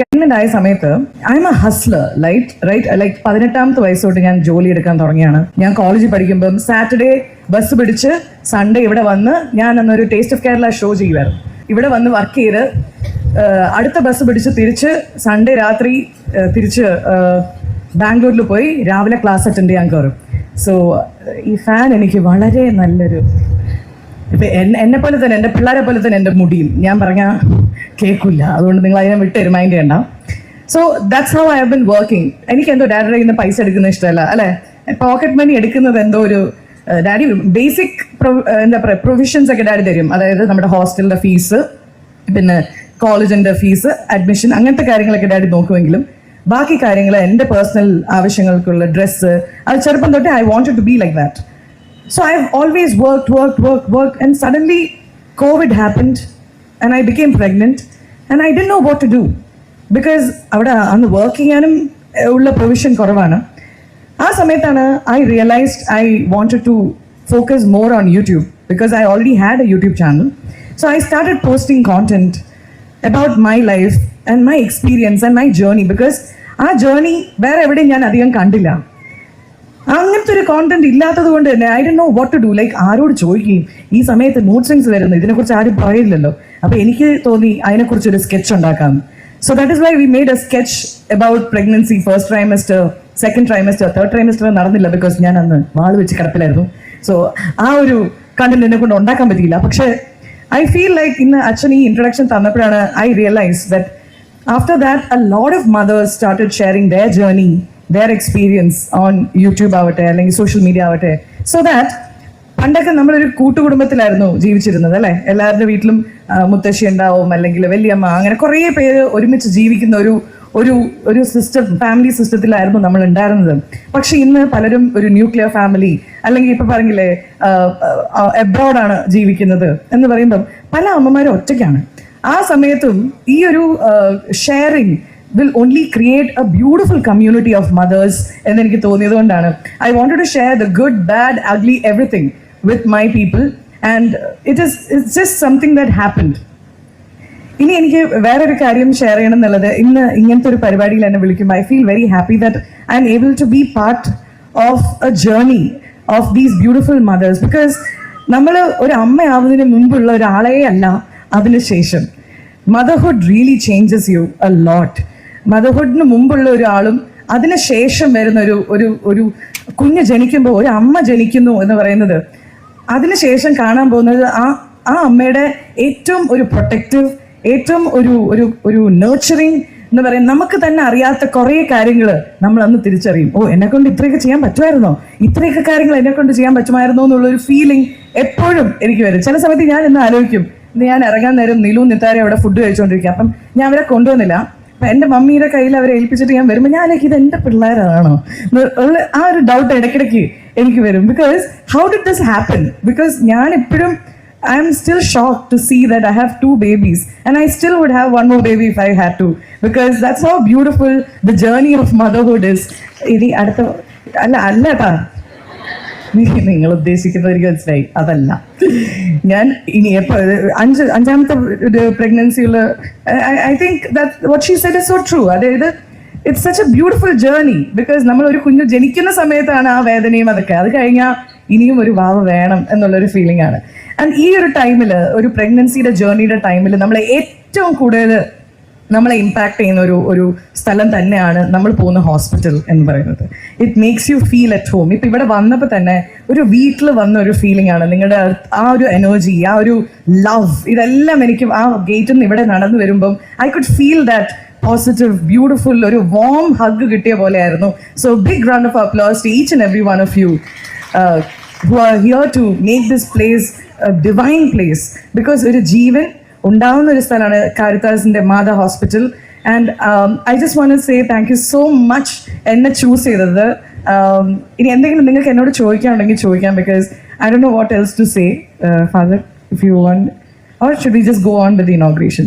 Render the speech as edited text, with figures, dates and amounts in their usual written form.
Pregnant ആയ സമയത്ത് I M A ഹസ്ലർ like 18ാമത്തെ വയസ്സോട്ട് ഞാൻ ജോലി എടുക്കാൻ തുടങ്ങിയാണ്. ഞാൻ കോളേജിൽ പഠിക്കുമ്പം സാറ്റർഡേ ബസ് പിടിച്ച് സൺഡേ ഇവിടെ വന്ന് ഞാൻ അന്നൊരു ടേസ്റ്റ് ഓഫ് കേരള ഷോ ചെയ്യുമായിരുന്നു. ഇവിടെ വന്ന് വർക്ക് ചെയ്ത് അടുത്ത ബസ് പിടിച്ച് തിരിച്ച് സൺഡേ രാത്രി തിരിച്ച് ബാംഗ്ലൂരിൽ പോയി രാവിലെ ക്ലാസ് അറ്റൻഡ് ചെയ്യാൻ കയറും. സോ ഈ ഫാൻ എനിക്ക് വളരെ നല്ലൊരു ഇപ്പം എന്നെ പോലെ തന്നെ എൻ്റെ പിള്ളേരെ പോലെ തന്നെ എൻ്റെ മുടിയും ഞാൻ പറഞ്ഞാൽ കേൾക്കില്ല. അതുകൊണ്ട് നിങ്ങൾ അതിനെ വിട്ട് മൈൻഡ് ചെയ്യണ്ട. So that's how I have been working. എനിക്ക് എന്തോ ഡാഡിയുടെ കയ്യിൽ നിന്ന് പൈസ എടുക്കുന്നത് ഇഷ്ടമല്ല, അല്ലേ? പോക്കറ്റ് മണി എടുക്കുന്നത് എന്തോ ഒരു ഡാഡി ബേസിക് എന്താ പറയുക പ്രൊവിഷൻസ് ഒക്കെ ഡാഡി തരും. അതായത് നമ്മുടെ ഹോസ്റ്റലിൻ്റെ ഫീസ്, പിന്നെ കോളേജിൻ്റെ ഫീസ്, അഡ്മിഷൻ, അങ്ങനത്തെ കാര്യങ്ങളൊക്കെ ഡാഡി നോക്കുമെങ്കിലും ബാക്കി കാര്യങ്ങൾ എൻ്റെ പേഴ്സണൽ ആവശ്യങ്ങൾക്കുള്ള ഡ്രസ്സ് അത് ചെറുപ്പം തൊട്ടേ I wanted to be like that. So I've always worked and suddenly COVID happened and I became pregnant and I didn't know what to do because avada annu work cheyanum ulla provision korvana. Aa samayathana I realized I wanted to focus more on YouTube because I already had a YouTube channel. So I started posting content about my life and my experience and my journey because aa journey vera evide njan adhigam kandilla. അങ്ങനത്തെ ഒരു content ഇല്ലാത്തത് കൊണ്ട് തന്നെ I don't know what to do. Like ആരോട് ചോദിക്കുകയും ഈ സമയത്ത് mood swings വരുന്നത് ഇതിനെക്കുറിച്ച് ആരും പറയില്ലല്ലോ. അപ്പോൾ എനിക്ക് തോന്നി അതിനെക്കുറിച്ചൊരു സ്കെച്ച് ഉണ്ടാക്കാം. So that is why we made a sketch about pregnancy, first trimester, second trimester, third trimester നടന്നില്ല ബിക്കോസ് ഞാൻ അന്ന് വാൾ വെച്ച് കിടപ്പിലായിരുന്നു. സോ ആ ഒരു കണ്ടന്റ് എന്നെ കൊണ്ട് ഉണ്ടാക്കാൻ പറ്റിയില്ല. പക്ഷേ ഐ ഫീൽ ലൈക്ക് ഇന്ന് അച്ഛൻ ഈ ഇൻട്രൊഡക്ഷൻ തന്നപ്പോഴാണ് I realise that after that a lot of mothers started sharing their journey, their experience on YouTube ആവട്ടെ അല്ലെങ്കിൽ സോഷ്യൽ മീഡിയ ആവട്ടെ. സോ ദാറ്റ് പണ്ടൊക്കെ നമ്മളൊരു കൂട്ടുകുടുംബത്തിലായിരുന്നു ജീവിച്ചിരുന്നത്, അല്ലേ? എല്ലാവരുടെ വീട്ടിലും മുത്തശ്ശി ഉണ്ടാവും, അല്ലെങ്കിൽ വലിയമ്മ, അങ്ങനെ കുറേ പേര് ഒരുമിച്ച് ജീവിക്കുന്ന ഒരു സിസ്റ്റം, ഫാമിലി സിസ്റ്റത്തിലായിരുന്നു നമ്മൾ ഉണ്ടായിരുന്നത്. പക്ഷെ ഇന്ന് പലരും ഒരു ന്യൂക്ലിയർ ഫാമിലി, അല്ലെങ്കിൽ ഇപ്പൊ പറഞ്ഞില്ലേ എബ്രോഡാണ് ജീവിക്കുന്നത് എന്ന് പറയുമ്പം പല അമ്മമാരും ഒറ്റയ്ക്കാണ്. ആ സമയത്തും ഈ ഒരു sharing will only create a beautiful community of mothers എന്ന് എനിക്ക് തോന്നിയതുകൊണ്ടാണ് I wanted to share the good, bad, ugly, everything with my people and it's just something that happened. ഇനി എനിക്ക് വേറൊരു കാര്യം ഷെയർ ചെയ്യണം എന്നുള്ളത്, ഇന്ന് ഇങ്ങനത്തെ ഒരു പരിപാടിയിൽ എന്നെ വിളിക്കുമ്പോൾ I feel very happy that I am able to be part of a journey of these beautiful mothers because നമ്മൾ ഒരു അമ്മയാവുന്നതിന് മുമ്പുള്ള ഒരാളെ അല്ല അതിനുശേഷം. Motherhood really changes you a lot. മദർഹുഡിന് മുമ്പുള്ള ഒരാളും അതിനുശേഷം വരുന്ന ഒരു കുഞ്ഞ് ജനിക്കുമ്പോൾ, ഒരു അമ്മ ജനിക്കുന്നു എന്ന് പറയുന്നത്, അതിനുശേഷം കാണാൻ പോകുന്നത് ആ അമ്മയുടെ ഏറ്റവും ഒരു പ്രൊട്ടക്റ്റീവ്, ഏറ്റവും ഒരു നേർച്ചറിങ് എന്ന് പറയും. നമുക്ക് തന്നെ അറിയാത്ത കുറേ കാര്യങ്ങൾ നമ്മൾ അന്ന് തിരിച്ചറിയും. ഓ, എന്നെ കൊണ്ട് ഇത്രയൊക്കെ ചെയ്യാൻ പറ്റുമായിരുന്നോ, ഇത്രയൊക്കെ കാര്യങ്ങൾ എന്നെ കൊണ്ട് ചെയ്യാൻ പറ്റുമായിരുന്നോ എന്നുള്ളൊരു ഫീലിംഗ് എപ്പോഴും എനിക്ക് വരും. ചില സമയത്ത് ഞാൻ ഇന്ന് ആലോചിക്കും, ഞാൻ ഇറങ്ങാൻ നേരം നിലു നിത്താരെ അവിടെ ഫുഡ് കഴിച്ചുകൊണ്ടിരിക്കുക, അപ്പം ഞാൻ അവരെ കൊണ്ടുവന്നില്ല, എൻ്റെ മമ്മിയുടെ കയ്യിൽ അവരെ ഏൽപ്പിച്ചിട്ട് ഞാൻ വരുമ്പോൾ ഞാനേക്ക് ഇത് എൻ്റെ പിള്ളേരാണോ, ആ ഒരു ഡൗട്ട് ഇടയ്ക്കിടയ്ക്ക് എനിക്ക് വരും. Because how did this happen? Because ഞാൻ എപ്പോഴും I am still shocked to see that I have 2 babies and I still would have 1 more baby if I had to because that's how beautiful the journey of motherhood is. ഇനി അടുത്ത അല്ല കേട്ടാ, നിങ്ങൾ ഉദ്ദേശിക്കുന്നത് എനിക്ക് മനസ്സിലായി, അതല്ല. ഞാൻ ഇനി അഞ്ചാമത്തെ പ്രഗ്നൻസിയുള്ള I think that what she said is so true. അതായത് it's such a beautiful journey because നമ്മൾ ഒരു കുഞ്ഞു ജനിക്കുന്ന സമയത്താണ് ആ വേദനയും അതൊക്കെ, അത് കഴിഞ്ഞാൽ ഇനിയും ഒരു വാവ വേണം എന്നുള്ളൊരു ഫീലിംഗ് ആണ്. ആൻഡ് ഈ ഒരു ടൈമിൽ, ഒരു പ്രഗ്നൻസിയുടെ ജേർണിയുടെ ടൈമിൽ നമ്മളെ ഏറ്റവും കൂടുതൽ നമ്മളെ ഇമ്പാക്ട് ചെയ്യുന്ന ഒരു സ്ഥലം തന്നെയാണ് നമ്മൾ പോകുന്ന ഹോസ്പിറ്റൽ എന്ന് പറയുന്നത്. It makes you feel at home. ഇപ്പം ഇവിടെ വന്നപ്പോൾ തന്നെ ഒരു വീട്ടിൽ വന്ന ഒരു ഫീലിംഗ് ആണ്. നിങ്ങളുടെ ആ ഒരു എനർജി, ആ ഒരു ലവ്, ഇതെല്ലാം എനിക്ക് ആ ഗേറ്റിൽ നിന്ന് ഇവിടെ നടന്നു വരുമ്പം I could feel that positive, beautiful, ഒരു വാം ഹഗ് കിട്ടിയ പോലെയായിരുന്നു. So big round of applause to each and every one of you who are here to make this place a divine place because ഒരു ജീവൻ ഉണ്ടാവുന്ന ഒരു സ്ഥലമാണ് കാരിത്താസിൻ്റെ Matha hospital. And I just want to say thank you so much എന്നെ choose ചെയ്തത്. ഇനി എന്തെങ്കിലും നിങ്ങൾക്ക് എന്നോട് ചോദിക്കാനുണ്ടെങ്കിൽ ചോദിക്കാം because I don't know what else to say. Father, if you want, or should we just go on with the inauguration?